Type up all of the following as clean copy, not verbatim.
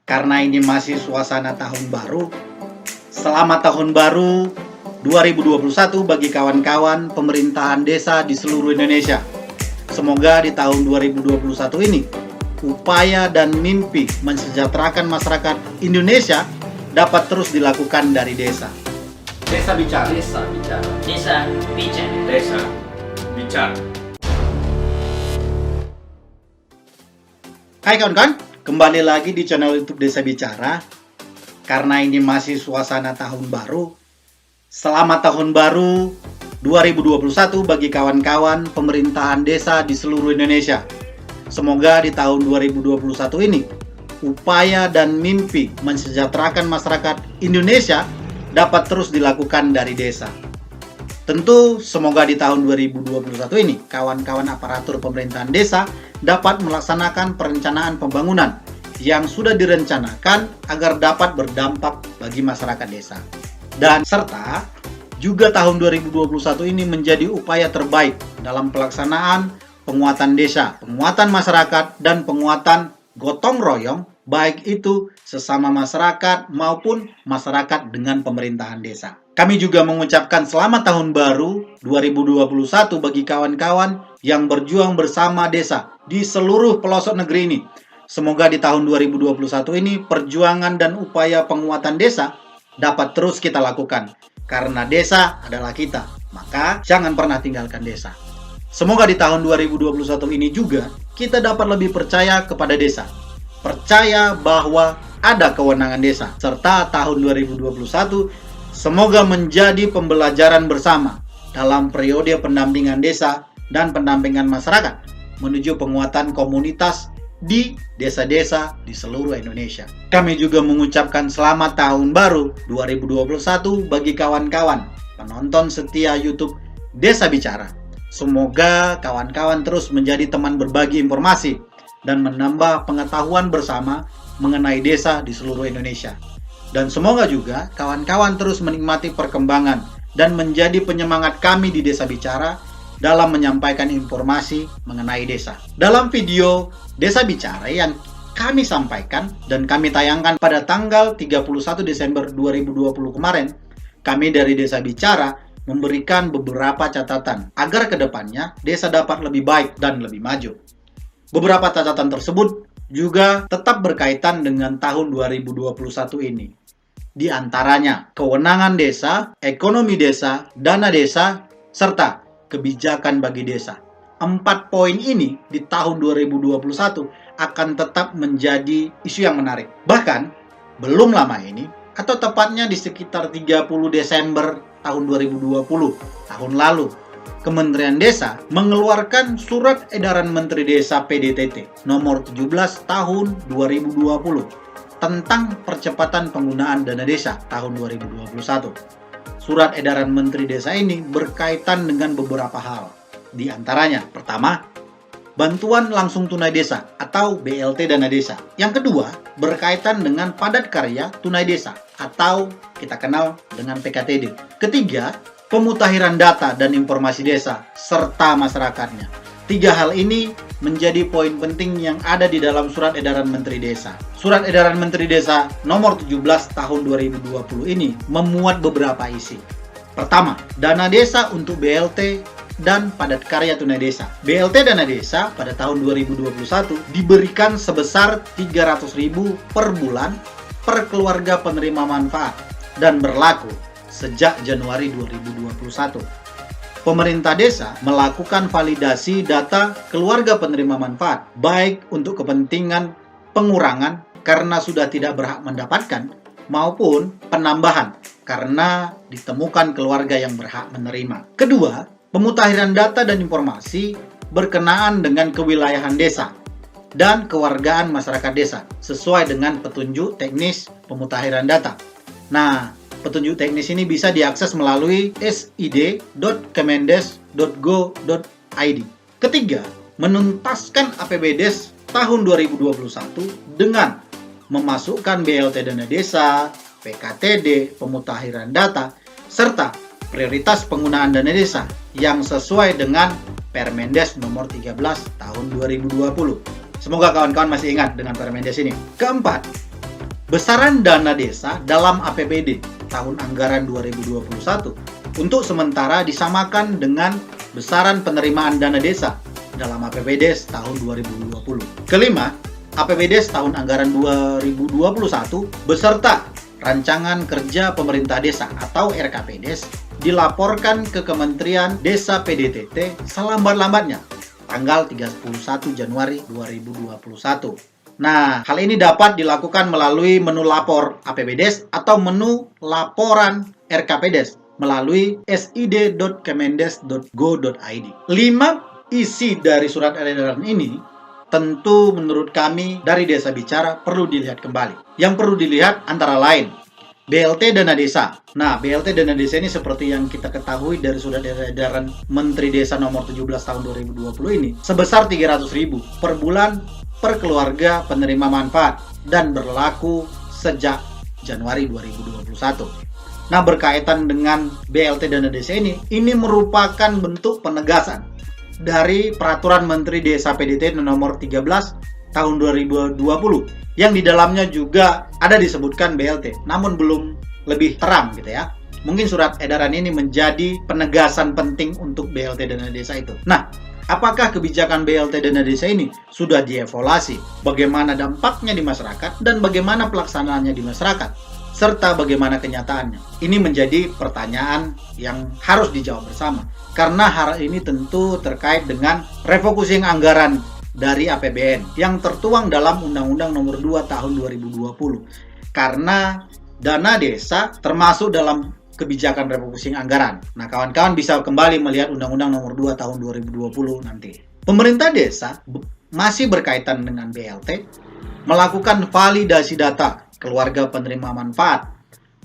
Karena ini masih suasana tahun baru, selamat tahun baru 2021 bagi kawan-kawan pemerintahan desa di seluruh Indonesia. Semoga di tahun 2021 ini, upaya dan mimpi mensejahterakan masyarakat Indonesia dapat terus dilakukan dari desa. Desa bicara. Desa bicara. Desa bicara. Desa bicara. Hai kawan-kawan, kembali lagi di channel YouTube Desa Bicara. Karena ini masih suasana tahun baru, selamat tahun baru 2021 bagi kawan-kawan pemerintahan desa di seluruh Indonesia. Semoga di tahun 2021 ini, upaya dan mimpi mensejahterakan masyarakat Indonesia dapat terus dilakukan dari desa. Tentu semoga di tahun 2021 ini, kawan-kawan aparatur pemerintahan desa dapat melaksanakan perencanaan pembangunan yang sudah direncanakan agar dapat berdampak bagi masyarakat desa. Dan serta juga tahun 2021 ini menjadi upaya terbaik dalam pelaksanaan penguatan desa, penguatan masyarakat, dan penguatan gotong royong, baik itu sesama masyarakat maupun masyarakat dengan pemerintahan desa. Kami juga mengucapkan selamat tahun baru 2021 bagi kawan-kawan yang berjuang bersama desa di seluruh pelosok negeri ini. Semoga di tahun 2021 ini perjuangan dan upaya penguatan desa dapat terus kita lakukan. Karena desa adalah kita, maka jangan pernah tinggalkan desa. Semoga di tahun 2021 ini juga kita dapat lebih percaya kepada desa. Percaya bahwa ada kewenangan desa. Serta tahun 2021 semoga menjadi pembelajaran bersama dalam periode pendampingan desa dan pendampingan masyarakat menuju penguatan komunitas di desa-desa di seluruh Indonesia. Kami juga mengucapkan selamat tahun baru 2021 bagi kawan-kawan penonton setia YouTube Desa Bicara. Semoga kawan-kawan terus menjadi teman berbagi informasi dan menambah pengetahuan bersama mengenai desa di seluruh Indonesia. Dan semoga juga kawan-kawan terus menikmati perkembangan dan menjadi penyemangat kami di Desa Bicara dalam menyampaikan informasi mengenai desa. Dalam video Desa Bicara yang kami sampaikan dan kami tayangkan pada tanggal 31 Desember 2020 kemarin, kami dari Desa Bicara memberikan beberapa catatan agar kedepannya desa dapat lebih baik dan lebih maju. Beberapa catatan tersebut juga tetap berkaitan dengan tahun 2021 ini. Di antaranya kewenangan desa, ekonomi desa, dana desa, serta kebijakan bagi desa. 4 poin ini di tahun 2021 akan tetap menjadi isu yang menarik. Bahkan belum lama ini, atau tepatnya di sekitar 30 Desember tahun 2020, tahun lalu, Kementerian Desa mengeluarkan Surat Edaran Menteri Desa PDTT nomor 17 tahun 2020 tentang percepatan penggunaan dana desa tahun 2021. Surat Edaran Menteri Desa ini berkaitan dengan beberapa hal. Di antaranya, pertama, bantuan langsung tunai desa atau BLT dana desa. Yang kedua, berkaitan dengan padat karya tunai desa atau kita kenal dengan PKTD. Ketiga, pemutakhiran data dan informasi desa serta masyarakatnya. 3 hal ini menjadi poin penting yang ada di dalam Surat Edaran Menteri Desa. Surat Edaran Menteri Desa nomor 17 tahun 2020 ini memuat beberapa isi. Pertama, dana desa untuk BLT dan padat karya tunai desa. BLT dana desa pada tahun 2021 diberikan sebesar 300.000 per bulan per keluarga penerima manfaat dan berlaku sejak Januari 2021. Pemerintah desa melakukan validasi data keluarga penerima manfaat, baik untuk kepentingan pengurangan karena sudah tidak berhak mendapatkan, maupun penambahan karena ditemukan keluarga yang berhak menerima. Kedua, pemutakhiran data dan informasi berkenaan dengan kewilayahan desa dan kewargaan masyarakat desa sesuai dengan petunjuk teknis pemutakhiran data. Nah, petunjuk teknis ini bisa diakses melalui sid.kemendes.go.id. Ketiga, menuntaskan APBDes tahun 2021 dengan memasukkan BLT dana desa, PKTD, pemutakhiran data, serta prioritas penggunaan dana desa yang sesuai dengan Permendes nomor 13 tahun 2020. Semoga kawan-kawan masih ingat dengan Permendes ini. Keempat, Besaran dana desa dalam APBD tahun anggaran 2021 untuk sementara disamakan dengan besaran penerimaan dana desa dalam APBD tahun 2020. Kelima, APBD tahun anggaran 2021 beserta Rancangan Kerja Pemerintah Desa atau RKPDes dilaporkan ke Kementerian Desa PDTT selambat-lambatnya tanggal 31 Januari 2021. Nah, hal ini dapat dilakukan melalui menu lapor APBDes atau menu laporan RKPDes melalui sid.kemendes.go.id. 5. Isi dari surat edaran ini tentu menurut kami dari Desa Bicara perlu dilihat kembali. Yang perlu dilihat antara lain BLT Dana Desa. Nah, BLT Dana Desa ini seperti yang kita ketahui dari surat edaran Menteri Desa nomor 17 tahun 2020 ini sebesar 300.000 per bulan per keluarga penerima manfaat dan berlaku sejak Januari 2021. Nah, berkaitan dengan BLT Dana Desa ini merupakan bentuk penegasan dari Peraturan Menteri Desa PDT nomor 13 tahun 2020 yang di dalamnya juga ada disebutkan BLT, namun belum lebih terang gitu ya. Mungkin surat edaran ini menjadi penegasan penting untuk BLT Dana Desa itu. Nah, apakah kebijakan BLT Dana Desa ini sudah dievaluasi? Bagaimana dampaknya di masyarakat dan bagaimana pelaksanaannya di masyarakat? Serta bagaimana kenyataannya? Ini menjadi pertanyaan yang harus dijawab bersama. Karena hal ini tentu terkait dengan refocusing anggaran dari APBN yang tertuang dalam Undang-Undang Nomor 2 Tahun 2020. Karena dana desa termasuk dalam kebijakan refocusing anggaran. Nah, kawan-kawan bisa kembali melihat Undang-Undang Nomor 2 Tahun 2020 nanti. Pemerintah desa masih berkaitan dengan BLT melakukan validasi data keluarga penerima manfaat,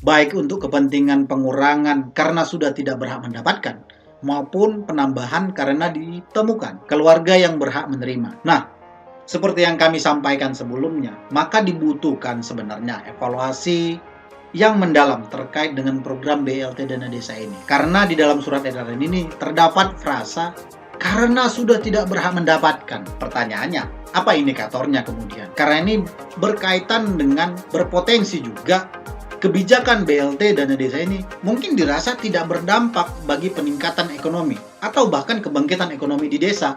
baik untuk kepentingan pengurangan karena sudah tidak berhak mendapatkan, maupun penambahan karena ditemukan keluarga yang berhak menerima. Nah, seperti yang kami sampaikan sebelumnya, maka dibutuhkan sebenarnya evaluasi yang mendalam terkait dengan program BLT Dana Desa ini. Karena di dalam surat edaran ini terdapat frasa karena sudah tidak berhak mendapatkan. Pertanyaannya, apa indikatornya kemudian? Karena ini berkaitan dengan berpotensi juga kebijakan BLT Dana Desa ini mungkin dirasa tidak berdampak bagi peningkatan ekonomi atau bahkan kebangkitan ekonomi di desa.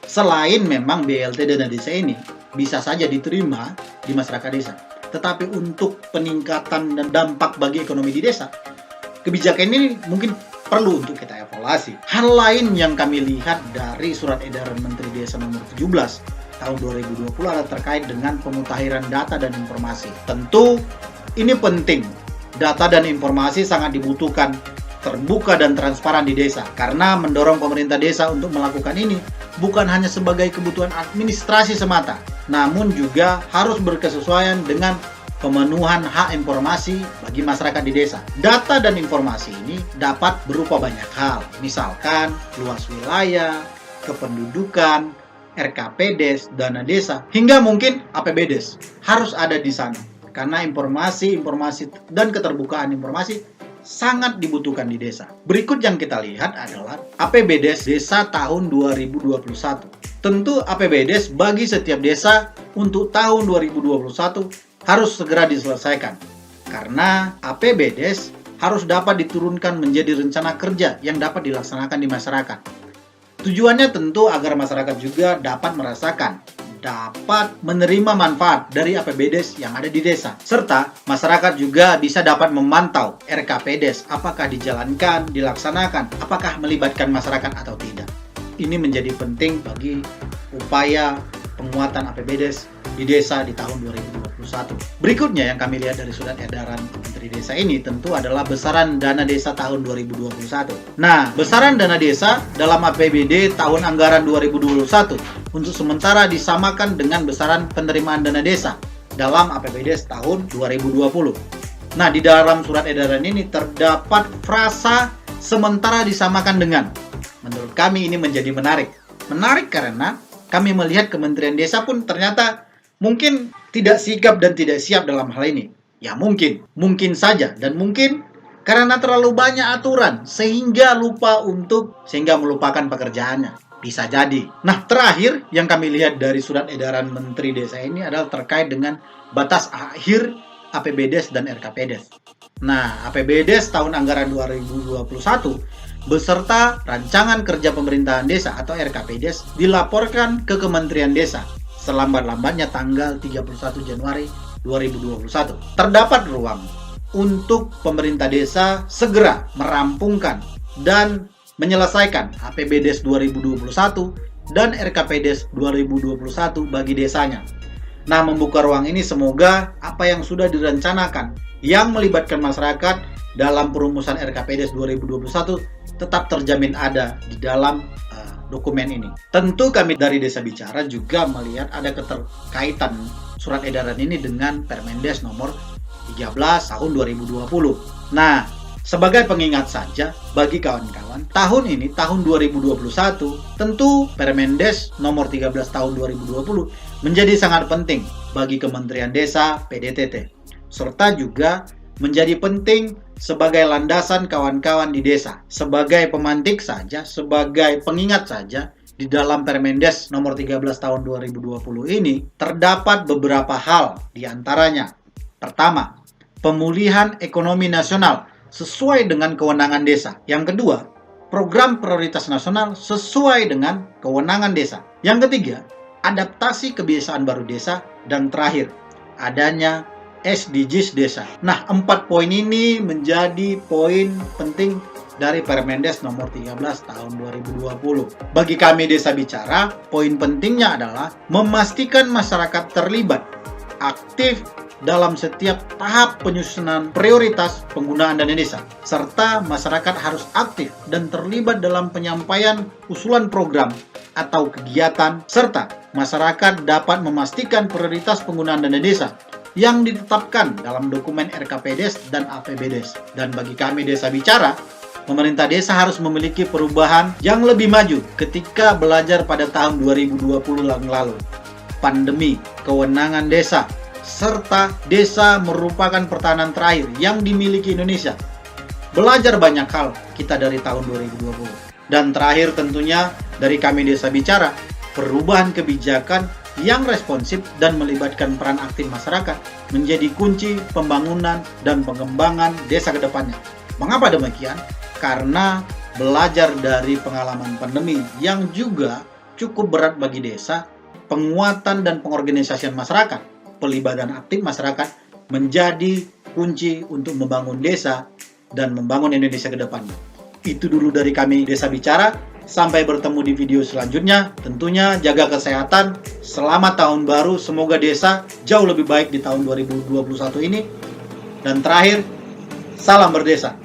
Selain memang BLT Dana Desa ini bisa saja diterima di masyarakat desa, tetapi untuk peningkatan dan dampak bagi ekonomi di desa, kebijakan ini mungkin perlu untuk kita evaluasi. Hal lain yang kami lihat dari surat edaran Menteri Desa nomor 17 tahun 2020 adalah terkait dengan pemutahiran data dan informasi. Tentu ini penting. Data dan informasi sangat dibutuhkan, terbuka dan transparan di desa. Karena mendorong pemerintah desa untuk melakukan ini bukan hanya sebagai kebutuhan administrasi semata, namun juga harus berkesesuaian dengan pemenuhan hak informasi bagi masyarakat di desa. Data dan informasi ini dapat berupa banyak hal, misalkan luas wilayah, kependudukan, RKPDes, dana desa, hingga mungkin APBDes harus ada di sana. Karena informasi dan keterbukaan informasi sangat dibutuhkan di desa. Berikut yang kita lihat adalah APBDes Desa tahun 2021. Tentu APBDes bagi setiap desa untuk tahun 2021 harus segera diselesaikan. Karena APBDes harus dapat diturunkan menjadi rencana kerja yang dapat dilaksanakan di masyarakat. Tujuannya tentu agar masyarakat juga dapat merasakan, dapat menerima manfaat dari APBDes yang ada di desa. Serta masyarakat juga bisa dapat memantau RKPDes apakah dijalankan, dilaksanakan, apakah melibatkan masyarakat atau tidak. Ini menjadi penting bagi upaya penguatan APBDes di desa di tahun 2021. Berikutnya yang kami lihat dari surat edaran Menteri Desa ini tentu adalah besaran dana desa tahun 2021. Nah, besaran dana desa dalam APBD tahun anggaran 2021 untuk sementara disamakan dengan besaran penerimaan dana desa dalam APBD tahun 2020. Nah, di dalam surat edaran ini terdapat frasa sementara disamakan dengan. Menurut kami ini menjadi menarik. Menarik karena kami melihat Kementerian Desa pun ternyata mungkin tidak sigap dan tidak siap dalam hal ini. Ya mungkin saja, dan mungkin karena terlalu banyak aturan sehingga melupakan pekerjaannya. Bisa jadi. Nah, terakhir yang kami lihat dari surat edaran Menteri Desa ini adalah terkait dengan batas akhir APBDes dan RKPdes. Nah, APBDes tahun anggaran 2021 beserta rancangan kerja pemerintahan desa atau RKPdes dilaporkan ke Kementerian Desa selambat-lambatnya tanggal 31 Januari 2021. Terdapat ruang untuk pemerintah desa segera merampungkan dan menyelesaikan APBDes 2021 dan RKPdes 2021 bagi desanya. Nah, membuka ruang ini semoga apa yang sudah direncanakan yang melibatkan masyarakat dalam perumusan RKPdes 2021 tetap terjamin ada di dalam dokumen ini. Tentu kami dari Desa Bicara juga melihat ada keterkaitan surat edaran ini dengan Permendes nomor 13 tahun 2020. Nah, sebagai pengingat saja bagi kawan-kawan, tahun ini, tahun 2021, tentu Permendes nomor 13 tahun 2020 menjadi sangat penting bagi Kementerian Desa PDTT, serta juga menjadi penting sebagai landasan kawan-kawan di desa. Sebagai pemantik saja, sebagai pengingat saja, di dalam Permendes nomor 13 tahun 2020 ini terdapat beberapa hal, di antaranya. Pertama, pemulihan ekonomi nasional sesuai dengan kewenangan desa. Yang kedua, program prioritas nasional sesuai dengan kewenangan desa. Yang ketiga, adaptasi kebiasaan baru desa. Dan terakhir, adanya SDGs desa. Nah, 4 poin ini menjadi poin penting dari Permendes nomor 13 tahun 2020. Bagi kami Desa Bicara, poin pentingnya adalah memastikan masyarakat terlibat aktif dalam setiap tahap penyusunan prioritas penggunaan dana desa, serta masyarakat harus aktif dan terlibat dalam penyampaian usulan program atau kegiatan, serta masyarakat dapat memastikan prioritas penggunaan dana desa yang ditetapkan dalam dokumen RKPdes dan APBDes. Dan bagi kami Desa Bicara, pemerintah desa harus memiliki perubahan yang lebih maju ketika belajar pada tahun 2020 yang lalu. Pandemi, kewenangan desa, serta desa merupakan pertahanan terakhir yang dimiliki Indonesia. Belajar banyak hal kita dari tahun 2020. Dan terakhir tentunya dari kami Desa Bicara, perubahan kebijakan yang responsif dan melibatkan peran aktif masyarakat menjadi kunci pembangunan dan pengembangan desa ke depannya. Mengapa demikian? Karena belajar dari pengalaman pandemi yang juga cukup berat bagi desa, penguatan dan pengorganisasian masyarakat, pelibatan aktif masyarakat menjadi kunci untuk membangun desa dan membangun Indonesia ke depannya. Itu dulu dari kami Desa Bicara. Sampai bertemu di video selanjutnya. Tentunya jaga kesehatan. Selamat tahun baru. Semoga desa jauh lebih baik di tahun 2021 ini. Dan terakhir, salam berdesa.